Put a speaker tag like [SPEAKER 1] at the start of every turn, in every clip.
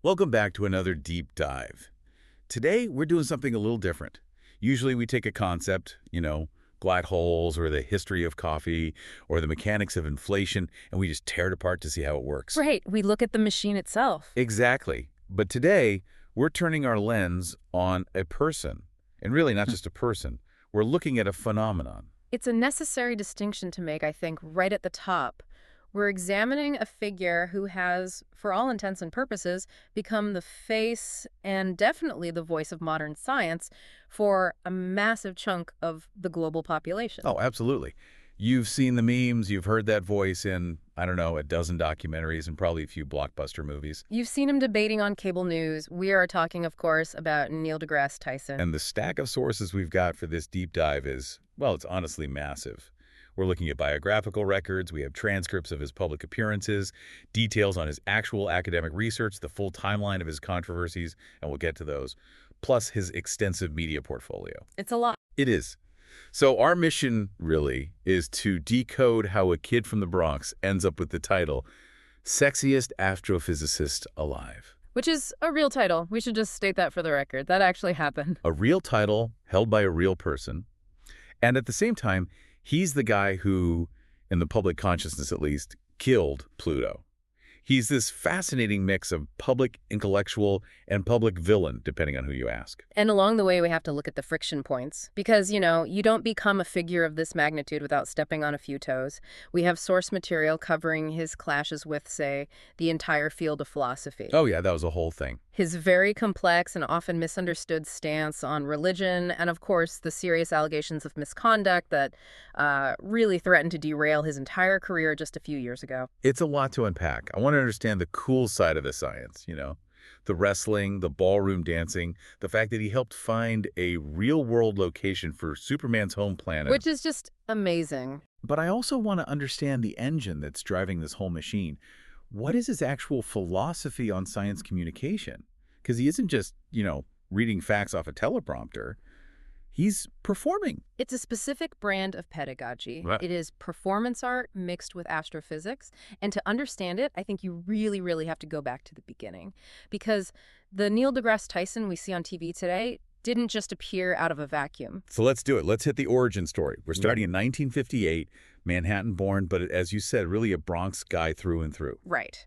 [SPEAKER 1] Welcome back to another deep dive. Today, we're doing something a little different. Usually we take a concept, black holes or the history of coffee or the mechanics of inflation, and we just tear it apart to see how it works.
[SPEAKER 2] Right, we look at the machine itself.
[SPEAKER 1] Exactly. But today, we're turning our lens on a person, and really not just a person. We're looking at a phenomenon.
[SPEAKER 2] It's a necessary distinction to make, I think, right at the top. We're examining a figure who has, for all intents and purposes, become the face and definitely the voice of modern science for a massive chunk of the global population.
[SPEAKER 1] Oh, absolutely. You've seen the memes, you've heard that voice in, I don't know, a dozen documentaries and probably a few blockbuster movies.
[SPEAKER 2] You've seen him debating on cable news. We are talking, of course, about Neil deGrasse Tyson.
[SPEAKER 1] And the stack of sources we've got for this deep dive is, well, it's honestly massive. We're looking at biographical records, we have transcripts of his public appearances, details on his actual academic research, the full timeline of his controversies, and we'll get to those, plus his extensive media portfolio.
[SPEAKER 2] It's a lot.
[SPEAKER 1] It is. So our mission, really, is to decode how a kid from the Bronx ends up with the title, Sexiest Astrophysicist Alive.
[SPEAKER 2] Which is a real title. We should just state that for the record. That actually happened.
[SPEAKER 1] A real title held by a real person. And at the same time, he's the guy who, in the public consciousness at least, killed Pluto. He's this fascinating mix of public intellectual and public villain, depending on who you ask.
[SPEAKER 2] And along the way, we have to look at the friction points. Because, you don't become a figure of this magnitude without stepping on a few toes. We have source material covering his clashes with, say, the entire field of philosophy.
[SPEAKER 1] Oh yeah, that was a whole thing.
[SPEAKER 2] His very complex and often misunderstood stance on religion, and of course, the serious allegations of misconduct that really threatened to derail his entire career just a few years ago.
[SPEAKER 1] It's a lot to unpack. I want to understand the cool side of the science, the wrestling, the ballroom dancing, the fact that he helped find a real-world location for Superman's home planet.
[SPEAKER 2] Which is just amazing.
[SPEAKER 1] But I also want to understand the engine that's driving this whole machine. What is his actual philosophy on science communication? Because he isn't just, reading facts off a teleprompter. He's performing.
[SPEAKER 2] It's a specific brand of pedagogy.
[SPEAKER 1] Right.
[SPEAKER 2] It is performance art mixed with astrophysics. And to understand it, I think you really, really have to go back to the beginning. Because the Neil deGrasse Tyson we see on TV today didn't just appear out of a vacuum.
[SPEAKER 1] So let's do it. Let's hit the origin story. We're starting in 1958, Manhattan born, but as you said, really a Bronx guy through and through.
[SPEAKER 2] Right.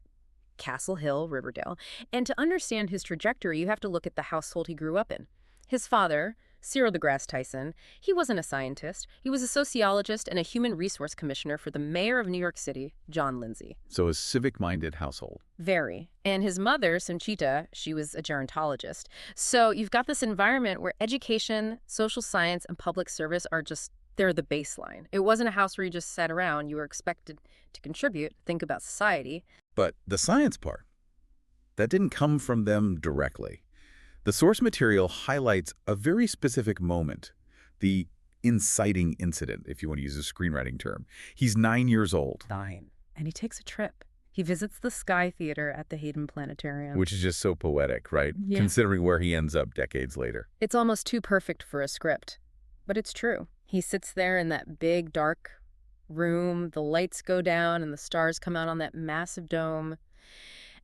[SPEAKER 2] Castle Hill, Riverdale. And to understand his trajectory, you have to look at the household he grew up in. His father, Cyril deGrasse Tyson, he wasn't a scientist. He was a sociologist and a human resource commissioner for the mayor of New York City, John Lindsay.
[SPEAKER 1] So a civic-minded household.
[SPEAKER 2] Very. And his mother, Sanchita, she was a gerontologist. So you've got this environment where education, social science, and public service are just, they're the baseline. It wasn't a house where you just sat around. You were expected to contribute, think about society.
[SPEAKER 1] But the science part, that didn't come from them directly. The source material highlights a very specific moment, the inciting incident, if you want to use a screenwriting term. He's 9 years old.
[SPEAKER 2] 9. And he takes a trip. He visits the Sky Theater at the Hayden Planetarium.
[SPEAKER 1] Which is just so poetic, right?
[SPEAKER 2] Yeah.
[SPEAKER 1] Considering where he ends up decades later.
[SPEAKER 2] It's almost too perfect for a script. But it's true. He sits there in that big, dark room. The lights go down and the stars come out on that massive dome.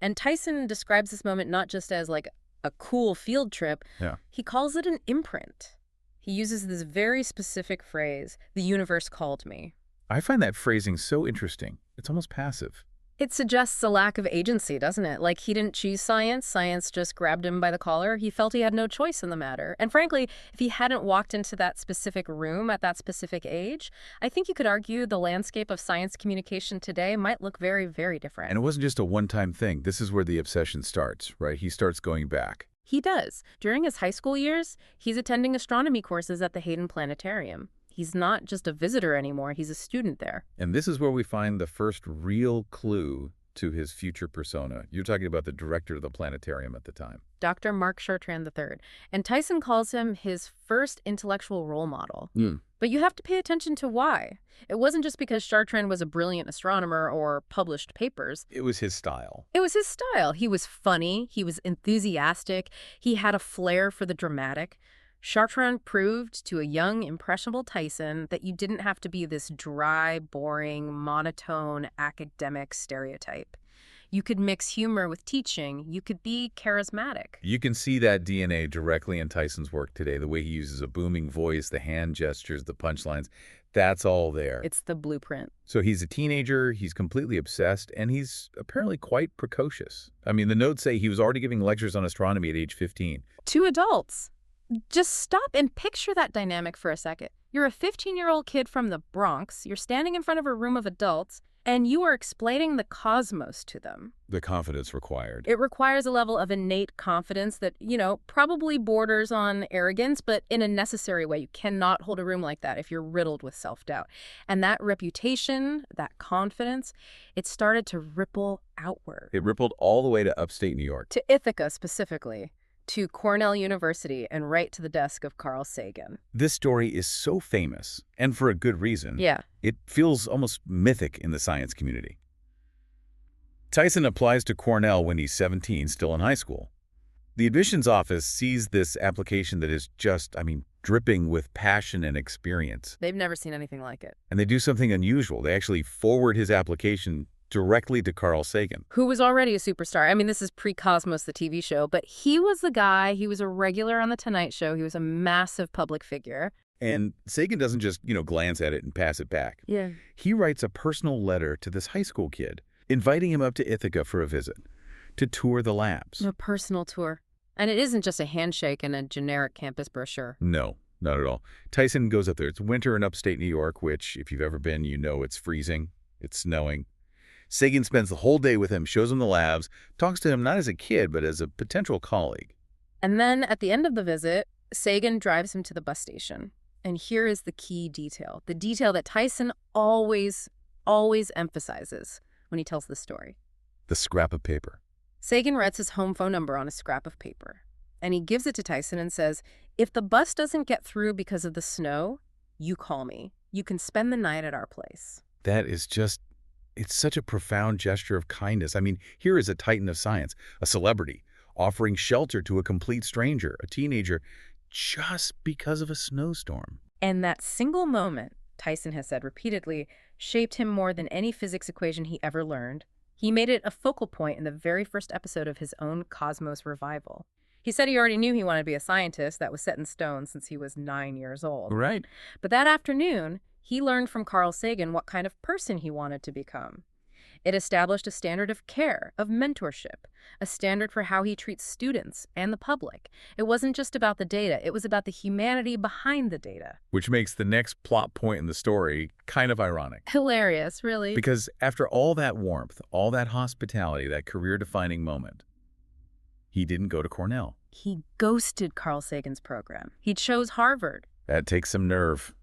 [SPEAKER 2] And Tyson describes this moment not just as like a cool field trip.
[SPEAKER 1] Yeah.
[SPEAKER 2] He calls it an imprint. He uses this very specific phrase, the universe called me.
[SPEAKER 1] I find that phrasing so interesting. It's almost passive.
[SPEAKER 2] It suggests a lack of agency, doesn't it? Like he didn't choose science. Science just grabbed him by the collar. He felt he had no choice in the matter. And frankly, if he hadn't walked into that specific room at that specific age, I think you could argue the landscape of science communication today might look very, very different.
[SPEAKER 1] And it wasn't just a one-time thing. This is where the obsession starts, right? He starts going back.
[SPEAKER 2] He does. During his high school years, he's attending astronomy courses at the Hayden Planetarium. He's not just a visitor anymore, he's a student there.
[SPEAKER 1] And this is where we find the first real clue to his future persona. You're talking about the director of the planetarium at the time.
[SPEAKER 2] Dr. Mark Chartrand III. And Tyson calls him his first intellectual role model. But you have to pay attention to why. It wasn't just because Chartrand was a brilliant astronomer or published papers.
[SPEAKER 1] It was his style.
[SPEAKER 2] It was his style. He was funny, he was enthusiastic, he had a flair for the dramatic. Chartrand proved to a young, impressionable Tyson that you didn't have to be this dry, boring, monotone, academic stereotype. You could mix humor with teaching. You could be charismatic.
[SPEAKER 1] You can see that DNA directly in Tyson's work today, the way he uses a booming voice, the hand gestures, the punchlines. That's all there.
[SPEAKER 2] It's the blueprint.
[SPEAKER 1] So he's a teenager, he's completely obsessed, and he's apparently quite precocious. I mean, the notes say he was already giving lectures on astronomy at age 15.
[SPEAKER 2] To adults. Just stop and picture that dynamic for a second. You're a 15-year-old kid from the Bronx, you're standing in front of a room of adults, and you are explaining the cosmos to them.
[SPEAKER 1] The confidence required.
[SPEAKER 2] It requires a level of innate confidence that, probably borders on arrogance, but in a necessary way. You cannot hold a room like that if you're riddled with self-doubt. And that reputation, that confidence, it started to ripple outward.
[SPEAKER 1] It rippled all the way to upstate New York.
[SPEAKER 2] To Ithaca specifically, to Cornell University, and right to the desk of Carl Sagan.
[SPEAKER 1] This story is so famous, and for a good reason.
[SPEAKER 2] Yeah.
[SPEAKER 1] It feels almost mythic in the science community. Tyson applies to Cornell when he's 17, still in high school. The admissions office sees this application that is just, dripping with passion and experience.
[SPEAKER 2] They've never seen anything like it.
[SPEAKER 1] And they do something unusual. They actually forward his application directly to Carl Sagan.
[SPEAKER 2] Who was already a superstar. This is pre-Cosmos, the TV show, but he was the guy. He was a regular on The Tonight Show. He was a massive public figure.
[SPEAKER 1] And Sagan doesn't just, glance at it and pass it back.
[SPEAKER 2] Yeah.
[SPEAKER 1] He writes a personal letter to this high school kid, inviting him up to Ithaca for a visit, to tour the labs.
[SPEAKER 2] A personal tour. And it isn't just a handshake and a generic campus brochure.
[SPEAKER 1] No, not at all. Tyson goes up there. It's winter in upstate New York, which, if you've ever been, it's freezing. It's snowing. Sagan spends the whole day with him, shows him the labs, talks to him not as a kid, but as a potential colleague.
[SPEAKER 2] And then at the end of the visit, Sagan drives him to the bus station. And here is the key detail, the detail that Tyson always emphasizes when he tells the story.
[SPEAKER 1] The scrap of paper.
[SPEAKER 2] Sagan writes his home phone number on a scrap of paper. And he gives it to Tyson and says, if the bus doesn't get through because of the snow, you call me. You can spend the night at our place.
[SPEAKER 1] That is just... It's such a profound gesture of kindness. Here is a titan of science, a celebrity, offering shelter to a complete stranger, a teenager, just because of a snowstorm.
[SPEAKER 2] And that single moment, Tyson has said repeatedly, shaped him more than any physics equation he ever learned. He made it a focal point in the very first episode of his own Cosmos revival. He said he already knew he wanted to be a scientist. That was set in stone since he was 9 years old.
[SPEAKER 1] Right.
[SPEAKER 2] But that afternoon, he learned from Carl Sagan what kind of person he wanted to become. It established a standard of care, of mentorship, a standard for how he treats students and the public. It wasn't just about the data. It was about the humanity behind the data.
[SPEAKER 1] Which makes the next plot point in the story kind of ironic.
[SPEAKER 2] Hilarious, really.
[SPEAKER 1] Because after all that warmth, all that hospitality, that career-defining moment, he didn't go to Cornell.
[SPEAKER 2] He ghosted Carl Sagan's program. He chose Harvard.
[SPEAKER 1] That takes some nerve.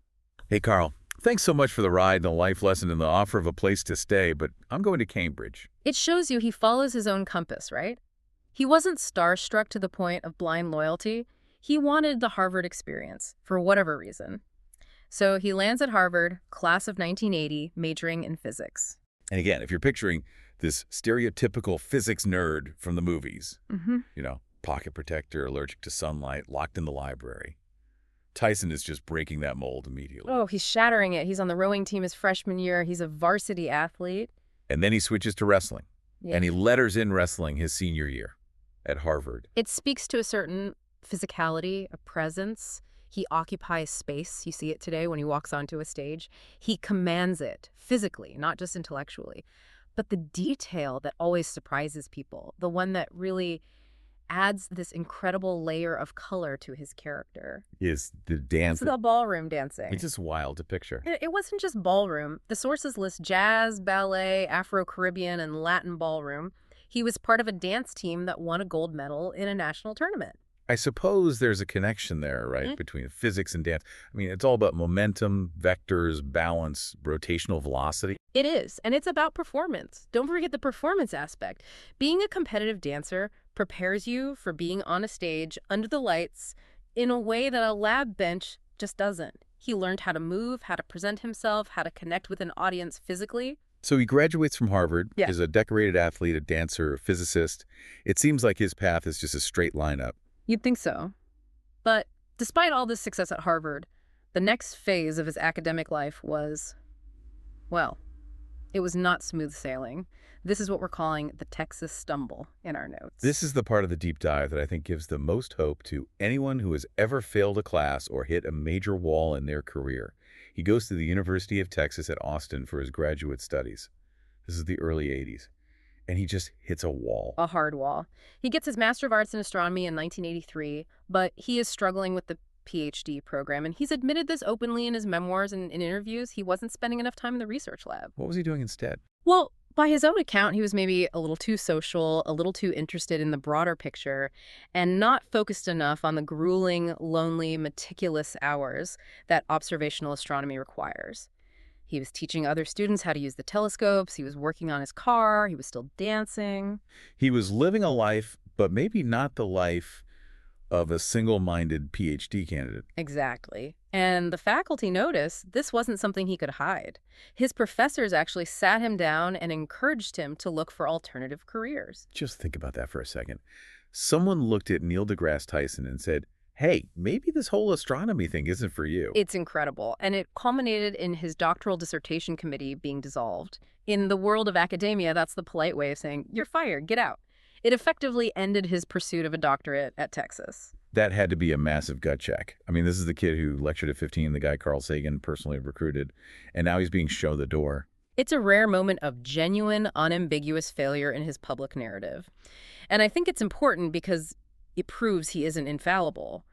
[SPEAKER 1] Hey, Carl. Thanks so much for the ride and the life lesson and the offer of a place to stay, but I'm going to Cambridge.
[SPEAKER 2] It shows you he follows his own compass, right? He wasn't starstruck to the point of blind loyalty. He wanted the Harvard experience, for whatever reason. So he lands at Harvard, class of 1980, majoring in physics.
[SPEAKER 1] And again, if you're picturing this stereotypical physics nerd from the movies, pocket protector, allergic to sunlight, locked in the library, Tyson is just breaking that mold immediately.
[SPEAKER 2] Oh, he's shattering it. He's on the rowing team his freshman year. He's a varsity athlete.
[SPEAKER 1] And then he switches to wrestling.
[SPEAKER 2] Yeah.
[SPEAKER 1] And he letters in wrestling his senior year at Harvard.
[SPEAKER 2] It speaks to a certain physicality, a presence. He occupies space. You see it today when he walks onto a stage. He commands it physically, not just intellectually. But the detail that always surprises people, the one that really adds this incredible layer of color to his character,
[SPEAKER 1] is the dance.
[SPEAKER 2] It's the ballroom dancing.
[SPEAKER 1] It's just wild to picture.
[SPEAKER 2] It wasn't just ballroom. The sources list jazz, ballet, Afro-Caribbean, and Latin ballroom. He was part of a dance team that won a gold medal in a national tournament.
[SPEAKER 1] I suppose there's a connection there, right, between physics and dance. It's all about momentum, vectors, balance, rotational velocity.
[SPEAKER 2] It is, and it's about performance. Don't forget the performance aspect. Being a competitive dancer prepares you for being on a stage under the lights in a way that a lab bench just doesn't. He learned how to move, how to present himself, how to connect with an audience physically.
[SPEAKER 1] So he graduates from Harvard,
[SPEAKER 2] Yeah.
[SPEAKER 1] is a decorated athlete, a dancer, a physicist. It seems like his path is just a straight line up.
[SPEAKER 2] You'd think so. But despite all this success at Harvard, the next phase of his academic life was, well, it was not smooth sailing. This is what we're calling the Texas stumble in our notes.
[SPEAKER 1] This is the part of the deep dive that I think gives the most hope to anyone who has ever failed a class or hit a major wall in their career. He goes to the University of Texas at Austin for his graduate studies. This is the early 80s. And he just hits a wall.
[SPEAKER 2] A hard wall. He gets his Master of Arts in Astronomy in 1983, but he is struggling with the PhD program, and he's admitted this openly in his memoirs and in interviews. He wasn't spending enough time in the research lab.
[SPEAKER 1] What was he doing instead?
[SPEAKER 2] Well, by his own account, he was maybe a little too social, a little too interested in the broader picture, and not focused enough on the grueling, lonely, meticulous hours that observational astronomy requires. He was teaching other students how to use the telescopes, he was working on his car, he was still dancing.
[SPEAKER 1] He was living a life, but maybe not the life of a single-minded PhD candidate.
[SPEAKER 2] Exactly. And the faculty noticed this wasn't something he could hide. His professors actually sat him down and encouraged him to look for alternative careers.
[SPEAKER 1] Just think about that for a second. Someone looked at Neil deGrasse Tyson and said, hey, maybe this whole astronomy thing isn't for you.
[SPEAKER 2] It's incredible, and it culminated in his doctoral dissertation committee being dissolved. In the world of academia, that's the polite way of saying, you're fired, get out. It effectively ended his pursuit of a doctorate at Texas.
[SPEAKER 1] That had to be a massive gut check. I mean, this is the kid who lectured at 15, the guy Carl Sagan personally recruited, and now he's being shown the door.
[SPEAKER 2] It's a rare moment of genuine, unambiguous failure in his public narrative. And I think it's important because it proves he isn't infallible.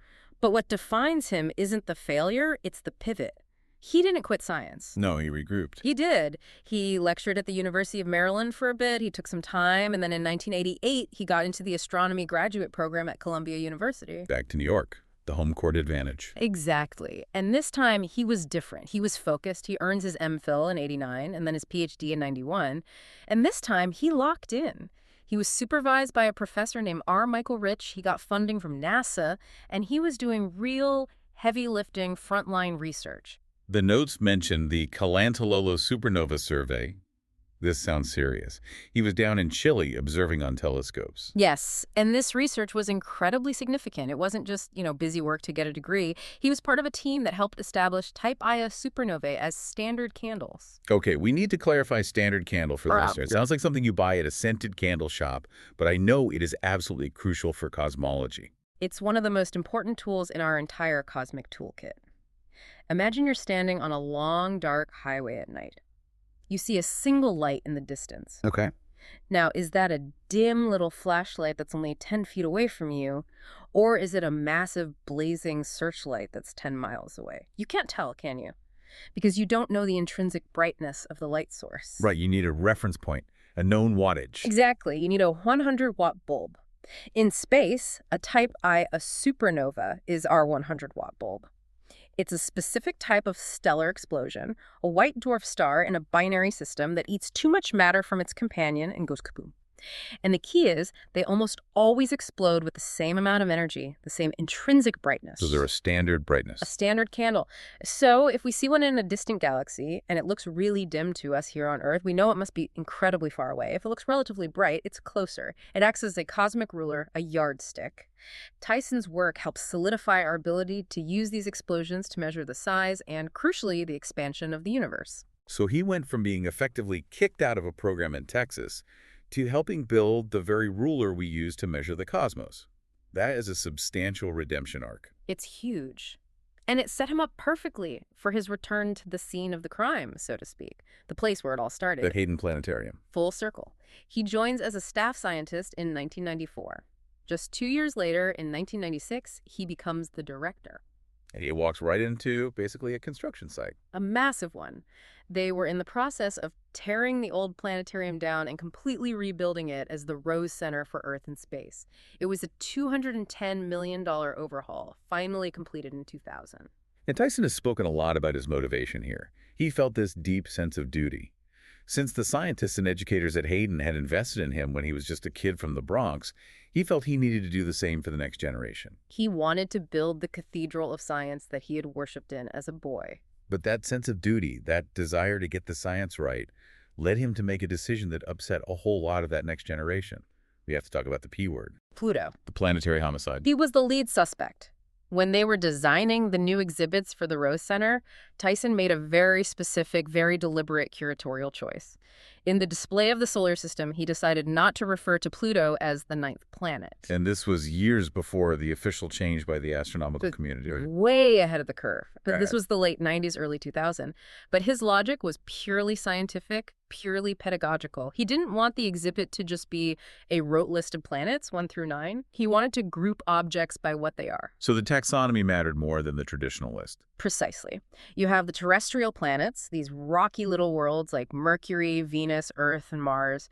[SPEAKER 2] But what defines him isn't the failure, it's the pivot. He didn't quit science.
[SPEAKER 1] No, he regrouped.
[SPEAKER 2] He did. He lectured at the University of Maryland for a bit. He took some time. And then in 1988, he got into the astronomy graduate program at Columbia University.
[SPEAKER 1] Back to New York, the home court advantage.
[SPEAKER 2] Exactly. And this time, he was different. He was focused. He earns his MPhil in 89 and then his PhD in 91. And this time, he locked in. He was supervised by a professor named R. Michael Rich. He got funding from NASA, and he was doing real heavy-lifting frontline research.
[SPEAKER 1] The notes mentioned the Calantololo supernova survey. This sounds serious. He was down in Chile observing on telescopes.
[SPEAKER 2] Yes, and this research was incredibly significant. It wasn't just, busy work to get a degree. He was part of a team that helped establish Type Ia supernovae as standard candles.
[SPEAKER 1] Okay, we need to clarify standard candle for the listeners. It sounds like something you buy at a scented candle shop, but I know it is absolutely crucial for cosmology.
[SPEAKER 2] It's one of the most important tools in our entire cosmic toolkit. Imagine you're standing on a long, dark highway at night. You see a single light in the distance.
[SPEAKER 1] Okay.
[SPEAKER 2] Now, is that a dim little flashlight that's only 10 feet away from you, or is it a massive blazing searchlight that's 10 miles away? You can't tell, can you? Because you don't know the intrinsic brightness of the light source.
[SPEAKER 1] Right, you need a reference point, a known wattage.
[SPEAKER 2] Exactly. You need a 100-watt bulb. In space, a Type I, a supernova, is our 100-watt bulb. It's a specific type of stellar explosion, a white dwarf star in a binary system that eats too much matter from its companion and goes kaboom. And the key is they almost always explode with the same amount of energy, the same intrinsic brightness.
[SPEAKER 1] So they're a standard brightness.
[SPEAKER 2] A standard candle. So if we see one in a distant galaxy and it looks really dim to us here on Earth, we know it must be incredibly far away. If it looks relatively bright, it's closer. It acts as a cosmic ruler, a yardstick. Tyson's work helps solidify our ability to use these explosions to measure the size and, crucially, the expansion of the universe.
[SPEAKER 1] So he went from being effectively kicked out of a program in Texas to helping build the very ruler we use to measure the cosmos. That is a substantial redemption arc.
[SPEAKER 2] It's huge. And it set him up perfectly for his return to the scene of the crime, so to speak, the place where it all started.
[SPEAKER 1] The Hayden Planetarium.
[SPEAKER 2] Full circle. He joins as a staff scientist in 1994. Just 2 years later, in 1996, he becomes the director.
[SPEAKER 1] And he walks right into basically a construction site.
[SPEAKER 2] A massive one. They were in the process of tearing the old planetarium down and completely rebuilding it as the Rose Center for Earth and Space. It was a $210 million overhaul, finally completed in 2000.
[SPEAKER 1] And Tyson has spoken a lot about his motivation here. He felt this deep sense of duty. Since the scientists and educators at Hayden had invested in him when he was just a kid from the Bronx, he felt he needed to do the same for the next generation.
[SPEAKER 2] He wanted to build the cathedral of science that he had worshipped in as a boy.
[SPEAKER 1] But that sense of duty, that desire to get the science right, led him to make a decision that upset a whole lot of that next generation. We have to talk about the P word.
[SPEAKER 2] Pluto.
[SPEAKER 1] The planetary homicide.
[SPEAKER 2] He was the lead suspect. When they were designing the new exhibits for the Rose Center, Tyson made a very specific, very deliberate curatorial choice. In the display of the solar system, he decided not to refer to Pluto as the ninth planet.
[SPEAKER 1] And this was years before the official change by the astronomical community.
[SPEAKER 2] Way ahead of the curve. But this
[SPEAKER 1] Right.
[SPEAKER 2] was the late 90s, early 2000s. But his logic was purely scientific, purely pedagogical. He didn't want the exhibit to just be a rote list of planets, 1 through 9. He wanted to group objects by what they are.
[SPEAKER 1] So the taxonomy mattered more than the traditional list.
[SPEAKER 2] Precisely. You have the terrestrial planets, these rocky little worlds like Mercury, Venus, Earth, and Mars.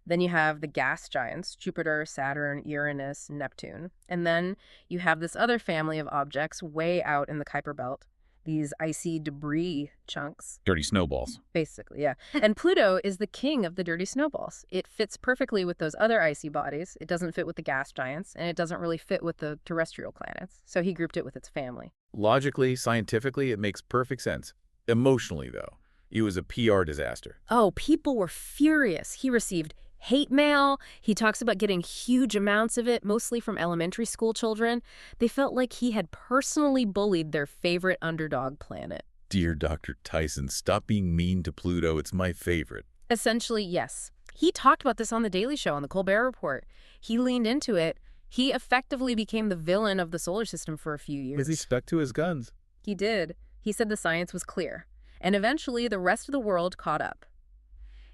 [SPEAKER 2] Then you have the gas giants, Jupiter, Saturn, Uranus, Neptune. And then you have this other family of objects way out in the Kuiper Belt, these icy debris chunks.
[SPEAKER 1] Dirty snowballs.
[SPEAKER 2] Basically, yeah. And Pluto is the king of the dirty snowballs. It fits perfectly with those other icy bodies. It doesn't fit with the gas giants, and it doesn't really fit with the terrestrial planets. So he grouped it with its family.
[SPEAKER 1] Logically, scientifically, it makes perfect sense. Emotionally, though, it was a PR disaster.
[SPEAKER 2] Oh, people were furious. He received hate mail. He talks about getting huge amounts of it, mostly from elementary school children. They felt like he had personally bullied their favorite underdog planet.
[SPEAKER 1] Dear Dr. Tyson, stop being mean to Pluto. It's my favorite.
[SPEAKER 2] Essentially, yes. He talked about this on The Daily Show, on The Colbert Report. He leaned into it. He effectively became the villain of the solar system for a few years.
[SPEAKER 1] Because he stuck to his guns.
[SPEAKER 2] He did. He said the science was clear. And eventually, the rest of the world caught up.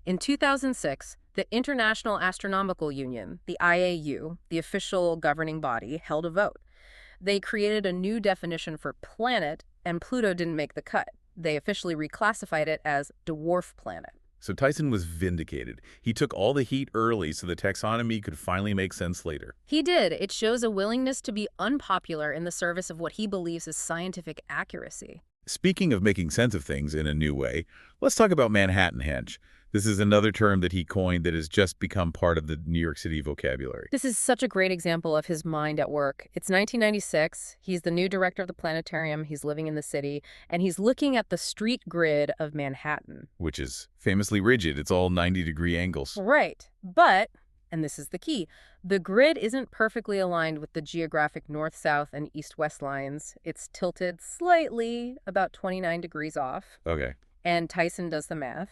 [SPEAKER 2] In 2006, the International Astronomical Union, the IAU, the official governing body, held a vote. They created a new definition for planet, and Pluto didn't make the cut. They officially reclassified it as dwarf planet.
[SPEAKER 1] So Tyson was vindicated. He took all the heat early so the taxonomy could finally make sense later.
[SPEAKER 2] He did. It shows a willingness to be unpopular in the service of what he believes is scientific accuracy.
[SPEAKER 1] Speaking of making sense of things in a new way, let's talk about Manhattanhenge. This is another term that he coined that has just become part of the New York City vocabulary.
[SPEAKER 2] This is such a great example of his mind at work. It's 1996. He's the new director of the planetarium. He's living in the city, and he's looking at the street grid of Manhattan.
[SPEAKER 1] Which is famously rigid. It's all 90-degree angles.
[SPEAKER 2] Right. But, and this is the key, the grid isn't perfectly aligned with the geographic north-south and east-west lines. It's tilted slightly, about 29 degrees off.
[SPEAKER 1] Okay.
[SPEAKER 2] And Tyson does the math.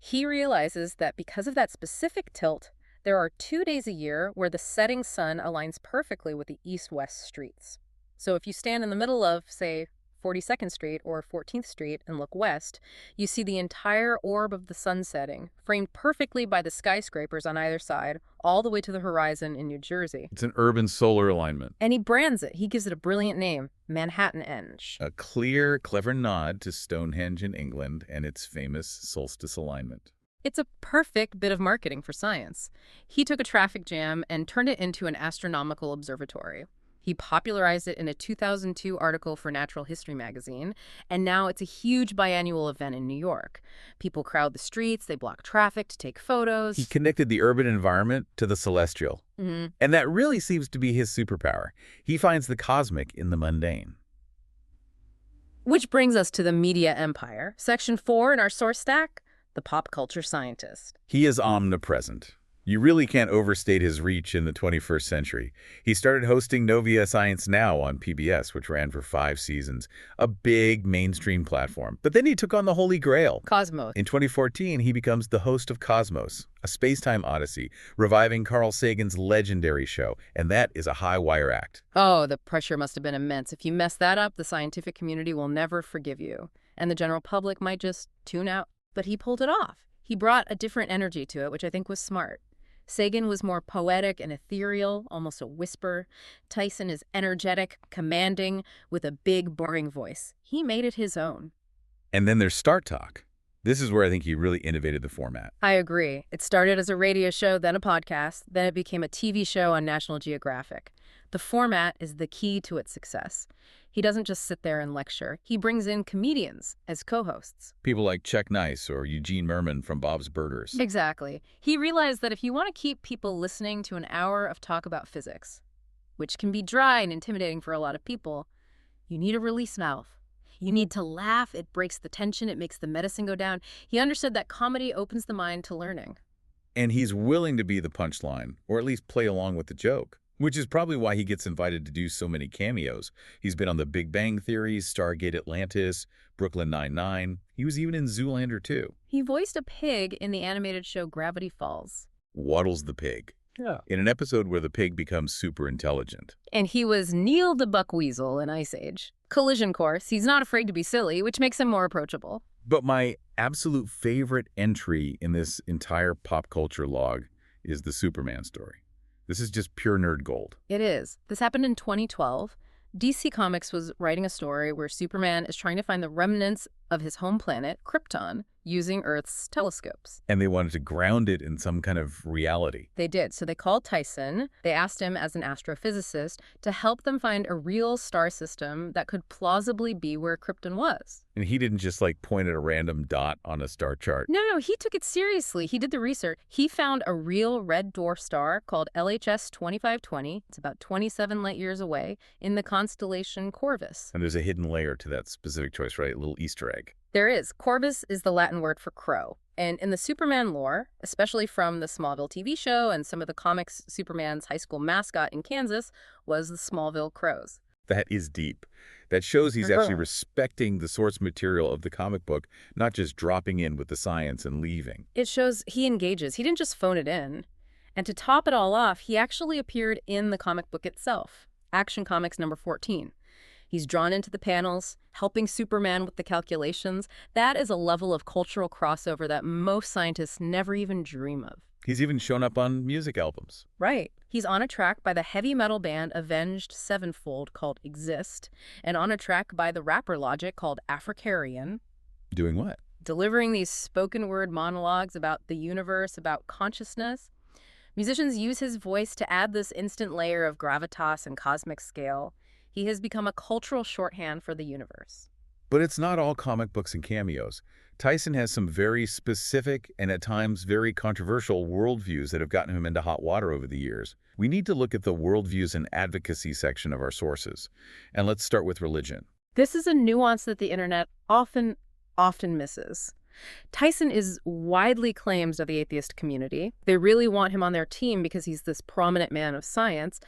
[SPEAKER 2] He realizes that because of that specific tilt, there are 2 days a year where the setting sun aligns perfectly with the east-west streets. So if you stand in the middle of, say, 42nd Street or 14th Street and look west, you see the entire orb of the sun setting, framed perfectly by the skyscrapers on either side, all the way to the horizon in New Jersey.
[SPEAKER 1] It's an urban solar alignment.
[SPEAKER 2] And he brands it. He gives it a brilliant name, Manhattanhenge.
[SPEAKER 1] A clear, clever nod to Stonehenge in England and its famous solstice alignment.
[SPEAKER 2] It's a perfect bit of marketing for science. He took a traffic jam and turned it into an astronomical observatory. He popularized it in a 2002 article for Natural History magazine, and now it's a huge biannual event in New York. People crowd the streets, they block traffic to take photos.
[SPEAKER 1] He connected the urban environment to the celestial. And that really seems to be his superpower. He finds the cosmic in the mundane.
[SPEAKER 2] Which brings us to the media empire. Section 4 in our source stack, the pop culture scientist.
[SPEAKER 1] He is omnipresent. You really can't overstate his reach in the 21st century. He started hosting Novia Science Now on PBS, which ran for 5 seasons, a big mainstream platform. But then he took on the Holy Grail.
[SPEAKER 2] Cosmos.
[SPEAKER 1] In 2014, he becomes the host of Cosmos, a Spacetime Odyssey, reviving Carl Sagan's legendary show, and that is a high-wire act.
[SPEAKER 2] Oh, the pressure must have been immense. If you mess that up, the scientific community will never forgive you, and the general public might just tune out. But he pulled it off. He brought a different energy to it, which I think was smart. Sagan was more poetic and ethereal, almost a whisper. Tyson is energetic, commanding, with a big, boring voice. He made it his own.
[SPEAKER 1] And then there's StarTalk. This is where I think he really innovated the format.
[SPEAKER 2] I agree. It started as a radio show, then a podcast, then it became a TV show on National Geographic. The format is the key to its success. He doesn't just sit there and lecture. He brings in comedians as co-hosts.
[SPEAKER 1] People like Chuck Nice or Eugene Merman from Bob's Burgers.
[SPEAKER 2] Exactly. He realized that if you want to keep people listening to an hour of talk about physics, which can be dry and intimidating for a lot of people, you need a release valve. You need to laugh. It breaks the tension. It makes the medicine go down. He understood that comedy opens the mind to learning.
[SPEAKER 1] And he's willing to be the punchline, or at least play along with the joke. Which is probably why he gets invited to do so many cameos. He's been on The Big Bang Theory, Stargate Atlantis, Brooklyn Nine-Nine. He was even in Zoolander 2.
[SPEAKER 2] He voiced a pig in the animated show Gravity Falls.
[SPEAKER 1] Waddles the pig.
[SPEAKER 3] Yeah.
[SPEAKER 1] In an episode where the pig becomes super intelligent.
[SPEAKER 2] And he was Neil the Buckweasel in Ice Age. Collision Course, he's not afraid to be silly, which makes him more approachable.
[SPEAKER 1] But my absolute favorite entry in this entire pop culture log is the Superman story. This is just pure nerd gold.
[SPEAKER 2] It is. This happened in 2012. DC Comics was writing a story where Superman is trying to find the remnants of his home planet, Krypton, using Earth's telescopes.
[SPEAKER 1] And they wanted to ground it in some kind of reality.
[SPEAKER 2] They did. So they called Tyson. They asked him as an astrophysicist to help them find a real star system that could plausibly be where Krypton was.
[SPEAKER 1] And he didn't just point at a random dot on a star chart.
[SPEAKER 2] No, he took it seriously. He did the research. He found a real red dwarf star called LHS 2520. It's about 27 light years away in the constellation Corvus.
[SPEAKER 1] And there's a hidden layer to that specific choice, right? A little Easter egg.
[SPEAKER 2] There is. Corvus is the Latin word for crow. And in the Superman lore, especially from the Smallville TV show and some of the comics, Superman's high school mascot in Kansas was the Smallville Crows.
[SPEAKER 1] That is deep. That shows he's actually respecting the source material of the comic book, not just dropping in with the science and leaving.
[SPEAKER 2] It shows he engages. He didn't just phone it in. And to top it all off, he actually appeared in the comic book itself, Action Comics number 14. He's drawn into the panels, helping Superman with the calculations. That is a level of cultural crossover that most scientists never even dream of.
[SPEAKER 1] He's even shown up on music albums.
[SPEAKER 2] Right. He's on a track by the heavy metal band Avenged Sevenfold called Exist, and on a track by the rapper Logic called Africarian.
[SPEAKER 1] Doing what?
[SPEAKER 2] Delivering these spoken word monologues about the universe, about consciousness. Musicians use his voice to add this instant layer of gravitas and cosmic scale. He has become a cultural shorthand for the universe.
[SPEAKER 1] But it's not all comic books and cameos. Tyson has some very specific and at times very controversial worldviews that have gotten him into hot water over the years. We need to look at the worldviews and advocacy section of our sources. And let's start with religion.
[SPEAKER 2] This is a nuance that the internet often misses. Tyson is widely claimed by the atheist community. They really want him on their team because he's this prominent man of science,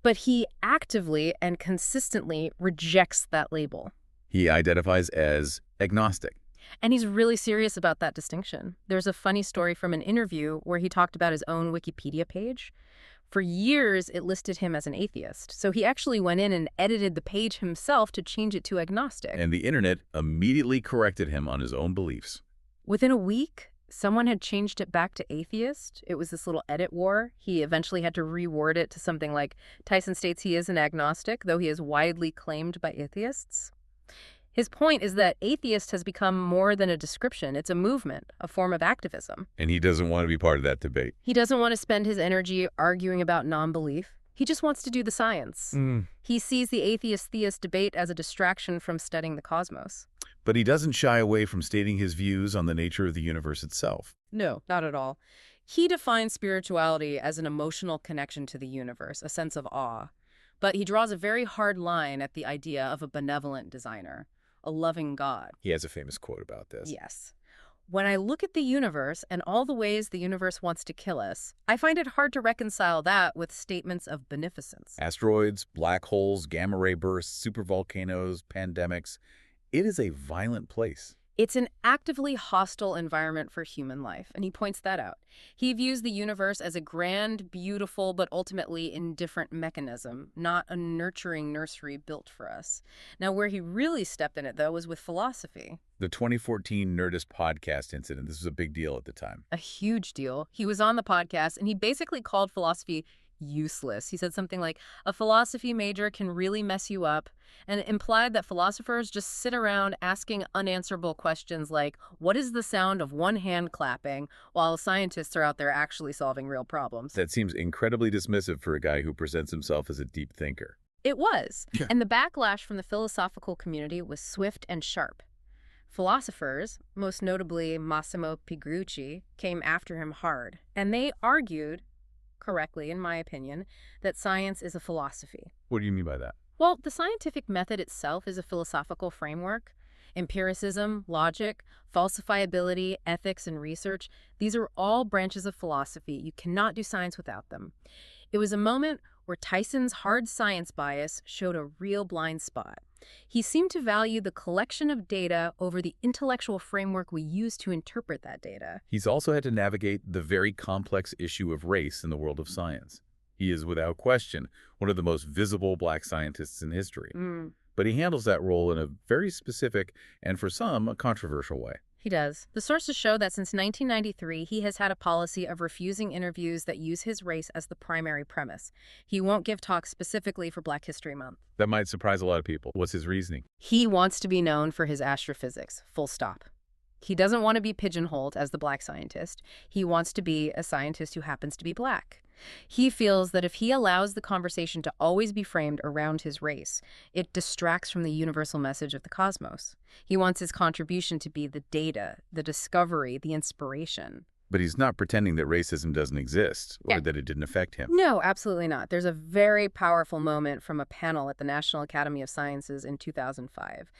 [SPEAKER 2] but he actively and consistently rejects that label.
[SPEAKER 1] He identifies as agnostic.
[SPEAKER 2] And he's really serious about that distinction. There's a funny story from an interview where he talked about his own Wikipedia page. For years, it listed him as an atheist. So he actually went in and edited the page himself to change it to agnostic.
[SPEAKER 1] And the internet immediately corrected him on his own beliefs.
[SPEAKER 2] Within a week, someone had changed it back to atheist. It was this little edit war. He eventually had to reword it to something like, Tyson states he is an agnostic, though he is widely claimed by atheists. His point is that atheist has become more than a description. It's a movement, a form of activism.
[SPEAKER 1] And he doesn't want to be part of that debate.
[SPEAKER 2] He doesn't want to spend his energy arguing about non-belief. He just wants to do the science. He sees the atheist-theist debate as a distraction from studying the cosmos.
[SPEAKER 1] But he doesn't shy away from stating his views on the nature of the universe itself.
[SPEAKER 2] No, not at all. He defines spirituality as an emotional connection to the universe, a sense of awe. But he draws a very hard line at the idea of a benevolent designer, a loving God.
[SPEAKER 1] He has a famous quote about this.
[SPEAKER 2] Yes. When I look at the universe and all the ways the universe wants to kill us, I find it hard to reconcile that with statements of beneficence.
[SPEAKER 1] Asteroids, black holes, gamma ray bursts, supervolcanoes, pandemics. It is a violent place.
[SPEAKER 2] It's an actively hostile environment for human life, and he points that out. He views the universe as a grand, beautiful, but ultimately indifferent mechanism, not a nurturing nursery built for us. Now, where he really stepped in it, though, was with philosophy.
[SPEAKER 1] The 2014 Nerdist podcast incident, this was a big deal at the time.
[SPEAKER 2] A huge deal. He was on the podcast, and he basically called philosophy useless. He said something like, a philosophy major can really mess you up, and it implied that philosophers just sit around asking unanswerable questions like, what is the sound of one hand clapping, while scientists are out there actually solving real problems.
[SPEAKER 1] That seems incredibly dismissive for a guy who presents himself as a deep thinker.
[SPEAKER 2] It was. Yeah. And the backlash from the philosophical community was swift and sharp. Philosophers, most notably Massimo Pigrucci, came after him hard, and they argued, correctly, in my opinion, that science is a philosophy.
[SPEAKER 1] What do you mean by that?
[SPEAKER 2] Well, the scientific method itself is a philosophical framework. Empiricism, logic, falsifiability, ethics, and research, these are all branches of philosophy. You cannot do science without them. It was a moment where Tyson's hard science bias showed a real blind spot. He seemed to value the collection of data over the intellectual framework we use to interpret that data.
[SPEAKER 1] He's also had to navigate the very complex issue of race in the world of science. He is, without question, one of the most visible black scientists in history. But he handles that role in a very specific and, for some, a controversial way.
[SPEAKER 2] He does. The sources show that since 1993, he has had a policy of refusing interviews that use his race as the primary premise. He won't give talks specifically for Black History Month.
[SPEAKER 1] That might surprise a lot of people. What's his reasoning?
[SPEAKER 2] He wants to be known for his astrophysics, full stop. He doesn't want to be pigeonholed as the black scientist. He wants to be a scientist who happens to be black. He feels that if he allows the conversation to always be framed around his race, it distracts from the universal message of the cosmos. He wants his contribution to be the data, the discovery, the inspiration.
[SPEAKER 1] But he's not pretending that racism doesn't exist or that it didn't affect him.
[SPEAKER 2] No, absolutely not. There's a very powerful moment from a panel at the National Academy of Sciences in 2005.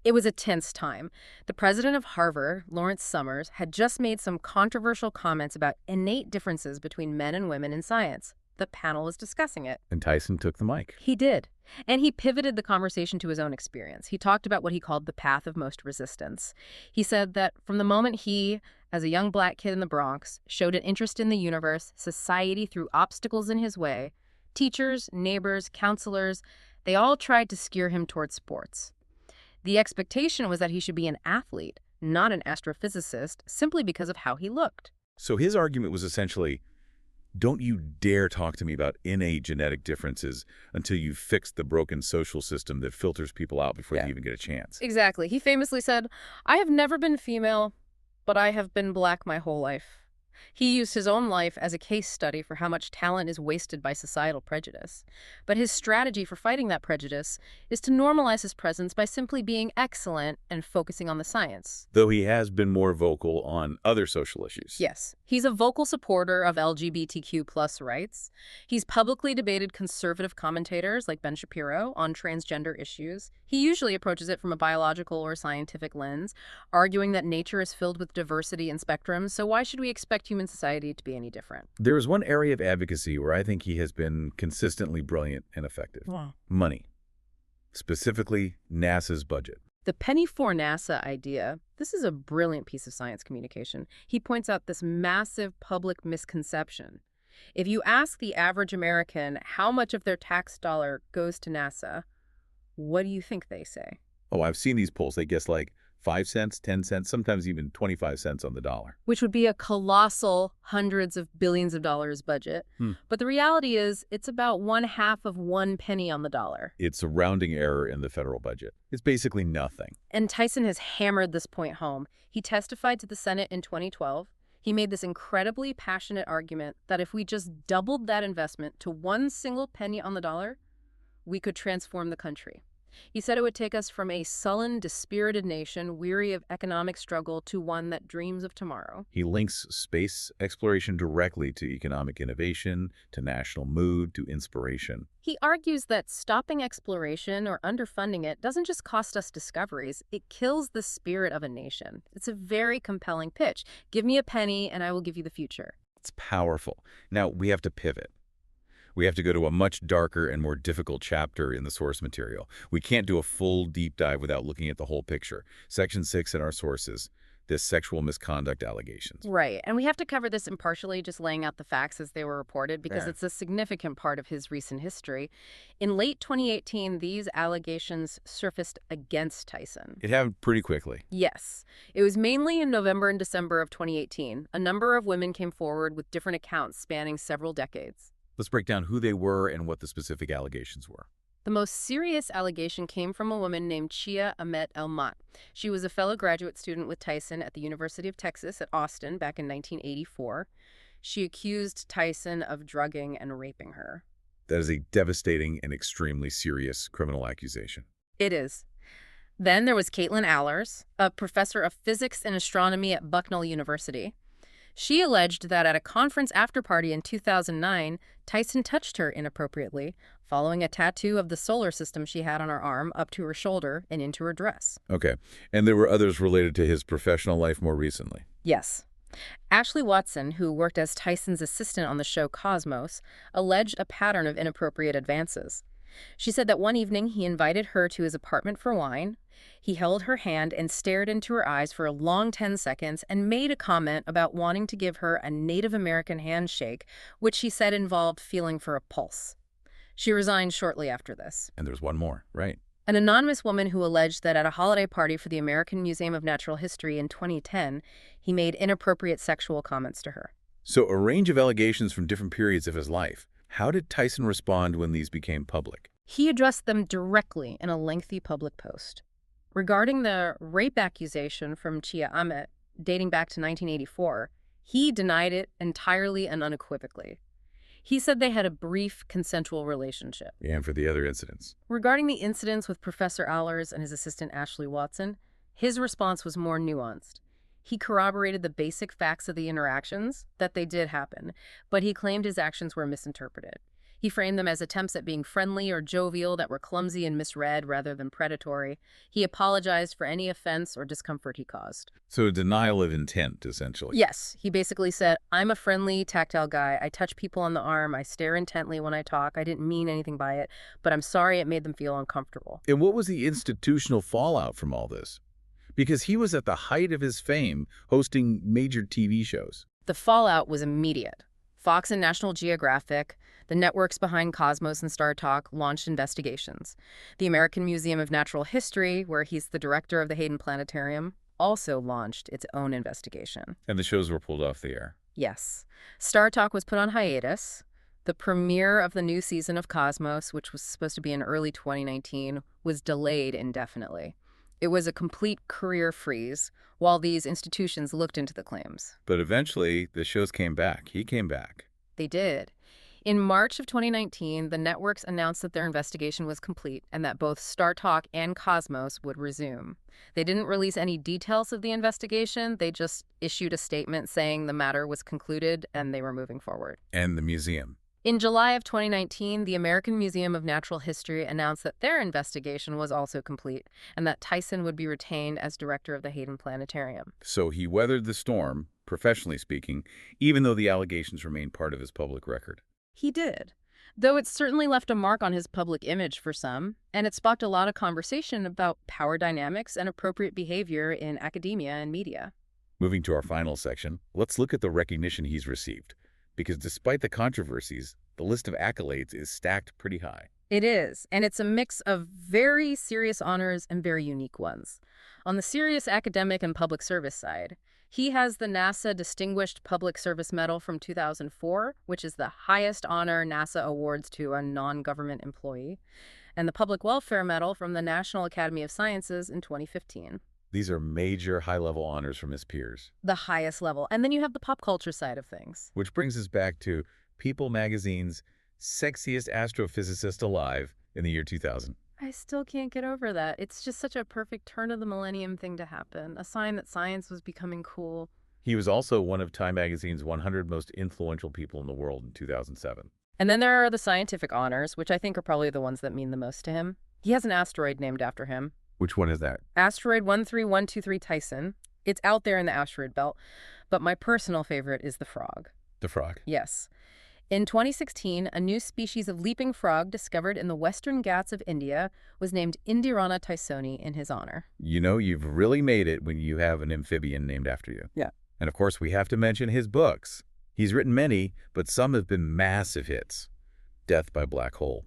[SPEAKER 2] It was a tense time. The president of Harvard, Lawrence Summers, had just made some controversial comments about innate differences between men and women in science. The panel was discussing it.
[SPEAKER 1] And Tyson took the mic.
[SPEAKER 2] He did. And he pivoted the conversation to his own experience. He talked about what he called the path of most resistance. He said that from the moment he, as a young black kid in the Bronx, showed an interest in the universe, society threw obstacles in his way. Teachers, neighbors, counselors, they all tried to steer him towards sports. The expectation was that he should be an athlete, not an astrophysicist, simply because of how he looked.
[SPEAKER 1] So his argument was essentially, don't you dare talk to me about innate genetic differences until you've fixed the broken social system that filters people out before they even get a chance.
[SPEAKER 2] Exactly. He famously said, "I have never been female, but I have been black my whole life." He used his own life as a case study for how much talent is wasted by societal prejudice. But his strategy for fighting that prejudice is to normalize his presence by simply being excellent and focusing on the science.
[SPEAKER 1] Though he has been more vocal on other social issues.
[SPEAKER 2] Yes. He's a vocal supporter of LGBTQ+ rights. He's publicly debated conservative commentators like Ben Shapiro on transgender issues. He usually approaches it from a biological or scientific lens, arguing that nature is filled with diversity and spectrum, so why should we expect human society to be any different?
[SPEAKER 1] There is one area of advocacy where I think he has been consistently brilliant and effective.
[SPEAKER 2] Wow.
[SPEAKER 1] Money. Specifically, NASA's budget.
[SPEAKER 2] The penny for NASA idea, this is a brilliant piece of science communication. He points out this massive public misconception. If you ask the average American how much of their tax dollar goes to NASA, what do you think they say?
[SPEAKER 1] Oh, I've seen these polls. They guess like 5 cents, 10 cents, sometimes even 25 cents on the dollar.
[SPEAKER 2] Which would be a colossal hundreds of billions of dollars budget. But the reality is it's about 1/2 of 1 penny on the dollar.
[SPEAKER 1] It's a rounding error in the federal budget. It's basically nothing.
[SPEAKER 2] And Tyson has hammered this point home. He testified to the Senate in 2012. He made this incredibly passionate argument that if we just doubled that investment to 1 single penny on the dollar, we could transform the country. He said it would take us from a sullen, dispirited nation weary of economic struggle to one that dreams of tomorrow.
[SPEAKER 1] He links space exploration directly to economic innovation, to national mood, to inspiration.
[SPEAKER 2] He argues that stopping exploration or underfunding it doesn't just cost us discoveries, it kills the spirit of a nation. It's a very compelling pitch. Give me a penny and I will give you the future.
[SPEAKER 1] It's powerful. Now, we have to pivot. We have to go to a much darker and more difficult chapter in the source material. We can't do a full deep dive without looking at the whole picture. Section 6 in our sources, this sexual misconduct allegations.
[SPEAKER 2] Right, and we have to cover this impartially, just laying out the facts as they were reported, because it's a significant part of his recent history. In late 2018, these allegations surfaced against Tyson.
[SPEAKER 1] It happened pretty quickly.
[SPEAKER 2] Yes. It was mainly in November and December of 2018. A number of women came forward with different accounts spanning several decades.
[SPEAKER 1] Let's break down who they were and what the specific allegations were.
[SPEAKER 2] The most serious allegation came from a woman named Chia Ahmet Elmat. She was a fellow graduate student with Tyson at the University of Texas at Austin back in 1984. She accused Tyson of drugging and raping her.
[SPEAKER 1] That is a devastating and extremely serious criminal accusation.
[SPEAKER 2] It is. Then there was Caitlin Allers, a professor of physics and astronomy at Bucknell University. She alleged that at a conference after-party in 2009, Tyson touched her inappropriately, following a tattoo of the solar system she had on her arm up to her shoulder and into her dress.
[SPEAKER 1] Okay. And there were others related to his professional life more recently.
[SPEAKER 2] Yes. Ashley Watson, who worked as Tyson's assistant on the show Cosmos, alleged a pattern of inappropriate advances. She said that one evening he invited her to his apartment for wine. He held her hand and stared into her eyes for a long 10 seconds and made a comment about wanting to give her a Native American handshake, which he said involved feeling for a pulse. She resigned shortly after this.
[SPEAKER 1] And there's one more, right?
[SPEAKER 2] An anonymous woman who alleged that at a holiday party for the American Museum of Natural History in 2010, he made inappropriate sexual comments to her.
[SPEAKER 1] So a range of allegations from different periods of his life. How did Tyson respond when these became public?
[SPEAKER 2] He addressed them directly in a lengthy public post. Regarding the rape accusation from Chia Ahmet, dating back to 1984, he denied it entirely and unequivocally. He said they had a brief, consensual relationship.
[SPEAKER 1] And for the other incidents?
[SPEAKER 2] Regarding the incidents with Professor Allers and his assistant Ashley Watson, his response was more nuanced. He corroborated the basic facts of the interactions, that they did happen, but he claimed his actions were misinterpreted. He framed them as attempts at being friendly or jovial that were clumsy and misread rather than predatory. He apologized for any offense or discomfort he caused.
[SPEAKER 1] So a denial of intent, essentially.
[SPEAKER 2] Yes, he basically said, I'm a friendly, tactile guy. I touch people on the arm. I stare intently when I talk. I didn't mean anything by it, but I'm sorry it made them feel uncomfortable.
[SPEAKER 1] And what was the institutional fallout from all this? Because he was at the height of his fame, hosting major TV shows.
[SPEAKER 2] The fallout was immediate. Fox and National Geographic, the networks behind Cosmos and StarTalk, launched investigations. The American Museum of Natural History, where he's the director of the Hayden Planetarium, also launched its own investigation.
[SPEAKER 1] And the shows were pulled off the air.
[SPEAKER 2] Yes. StarTalk was put on hiatus. The premiere of the new season of Cosmos, which was supposed to be in early 2019, was delayed indefinitely. It was a complete career freeze while these institutions looked into the claims.
[SPEAKER 1] But eventually, the shows came back. He came back.
[SPEAKER 2] They did. In March of 2019, the networks announced that their investigation was complete and that both StarTalk and Cosmos would resume. They didn't release any details of the investigation. They just issued a statement saying the matter was concluded and they were moving forward.
[SPEAKER 1] And the museum.
[SPEAKER 2] In July of 2019, the American Museum of Natural History announced that their investigation was also complete and that Tyson would be retained as director of the Hayden Planetarium.
[SPEAKER 1] So he weathered the storm, professionally speaking, even though the allegations remained part of his public record.
[SPEAKER 2] He did, though it certainly left a mark on his public image for some, and it sparked a lot of conversation about power dynamics and appropriate behavior in academia and media.
[SPEAKER 1] Moving to our final section, let's look at the recognition he's received. Because despite the controversies, the list of accolades is stacked pretty high.
[SPEAKER 2] It is, and it's a mix of very serious honors and very unique ones. On the serious academic and public service side, he has the NASA Distinguished Public Service Medal from 2004, which is the highest honor NASA awards to a non-government employee, and the Public Welfare Medal from the National Academy of Sciences in 2015.
[SPEAKER 1] These are major high-level honors from his peers.
[SPEAKER 2] The highest level. And then you have the pop culture side of things.
[SPEAKER 1] Which brings us back to People magazine's sexiest astrophysicist alive in the year 2000.
[SPEAKER 2] I still can't get over that. It's just such a perfect turn of the millennium thing to happen, a sign that science was becoming cool.
[SPEAKER 1] He was also one of Time magazine's 100 most influential people in the world in 2007.
[SPEAKER 2] And then there are the scientific honors, which I think are probably the ones that mean the most to him. He has an asteroid named after him.
[SPEAKER 1] Which one is that?
[SPEAKER 2] Asteroid 13123 Tyson. It's out there in the asteroid belt, but my personal favorite is the frog.
[SPEAKER 1] The frog?
[SPEAKER 2] Yes. In 2016, a new species of leaping frog discovered in the Western Ghats of India was named Indirana Tysoni in his honor.
[SPEAKER 1] You know, you've really made it when you have an amphibian named after you.
[SPEAKER 2] Yeah.
[SPEAKER 1] And of course, we have to mention his books. He's written many, but some have been massive hits. Death by Black Hole,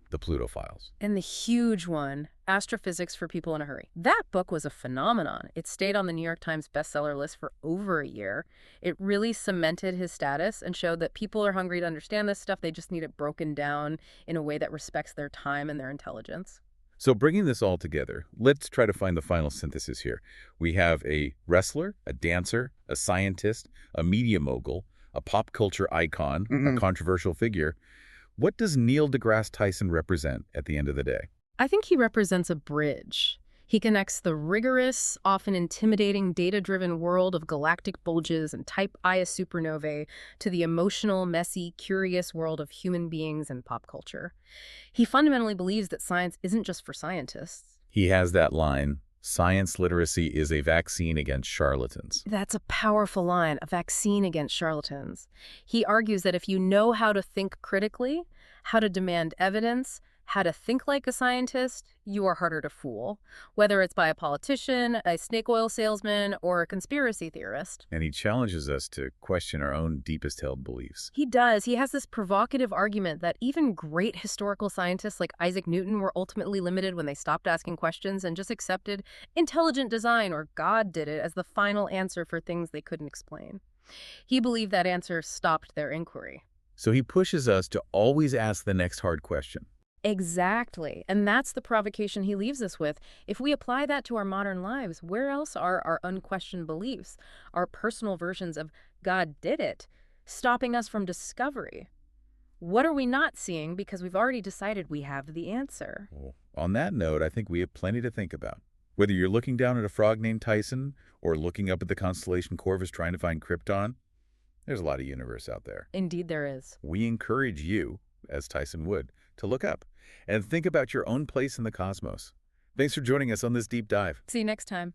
[SPEAKER 1] The Pluto Files.
[SPEAKER 2] And the huge one, Astrophysics for People in a Hurry. That book was a phenomenon. It stayed on the New York Times bestseller list for over a year. It really cemented his status and showed that people are hungry to understand this stuff. They just need it broken down in a way that respects their time and their intelligence.
[SPEAKER 1] So bringing this all together, let's try to find the final synthesis here. We have a wrestler, a dancer, a scientist, a media mogul, a pop culture icon, a controversial figure. What does Neil deGrasse Tyson represent at the end of the day?
[SPEAKER 2] I think he represents a bridge. He connects the rigorous, often intimidating, data-driven world of galactic bulges and type Ia supernovae to the emotional, messy, curious world of human beings and pop culture. He fundamentally believes that science isn't just for scientists.
[SPEAKER 1] He has that line, Science literacy is a vaccine against charlatans.
[SPEAKER 2] That's a powerful line, a vaccine against charlatans. He argues that if you know how to think critically, how to demand evidence, how to think like a scientist, you are harder to fool, whether it's by a politician, a snake oil salesman, or a conspiracy theorist.
[SPEAKER 1] And he challenges us to question our own deepest held beliefs.
[SPEAKER 2] He does. He has this provocative argument that even great historical scientists like Isaac Newton were ultimately limited when they stopped asking questions and just accepted intelligent design or God did it as the final answer for things they couldn't explain. He believed that answer stopped their inquiry.
[SPEAKER 1] So he pushes us to always ask the next hard question.
[SPEAKER 2] Exactly. And that's the provocation he leaves us with. If we apply that to our modern lives, where else are our unquestioned beliefs, our personal versions of God did it, stopping us from discovery? What are we not seeing because we've already decided we have the answer?
[SPEAKER 1] Well, on that note, I think we have plenty to think about. Whether you're looking down at a frog named Tyson or looking up at the constellation Corvus trying to find Krypton, there's a lot of universe out there.
[SPEAKER 2] Indeed there is.
[SPEAKER 1] We encourage you, as Tyson would, to look up and think about your own place in the cosmos. Thanks for joining us on this deep dive.
[SPEAKER 2] See you next time.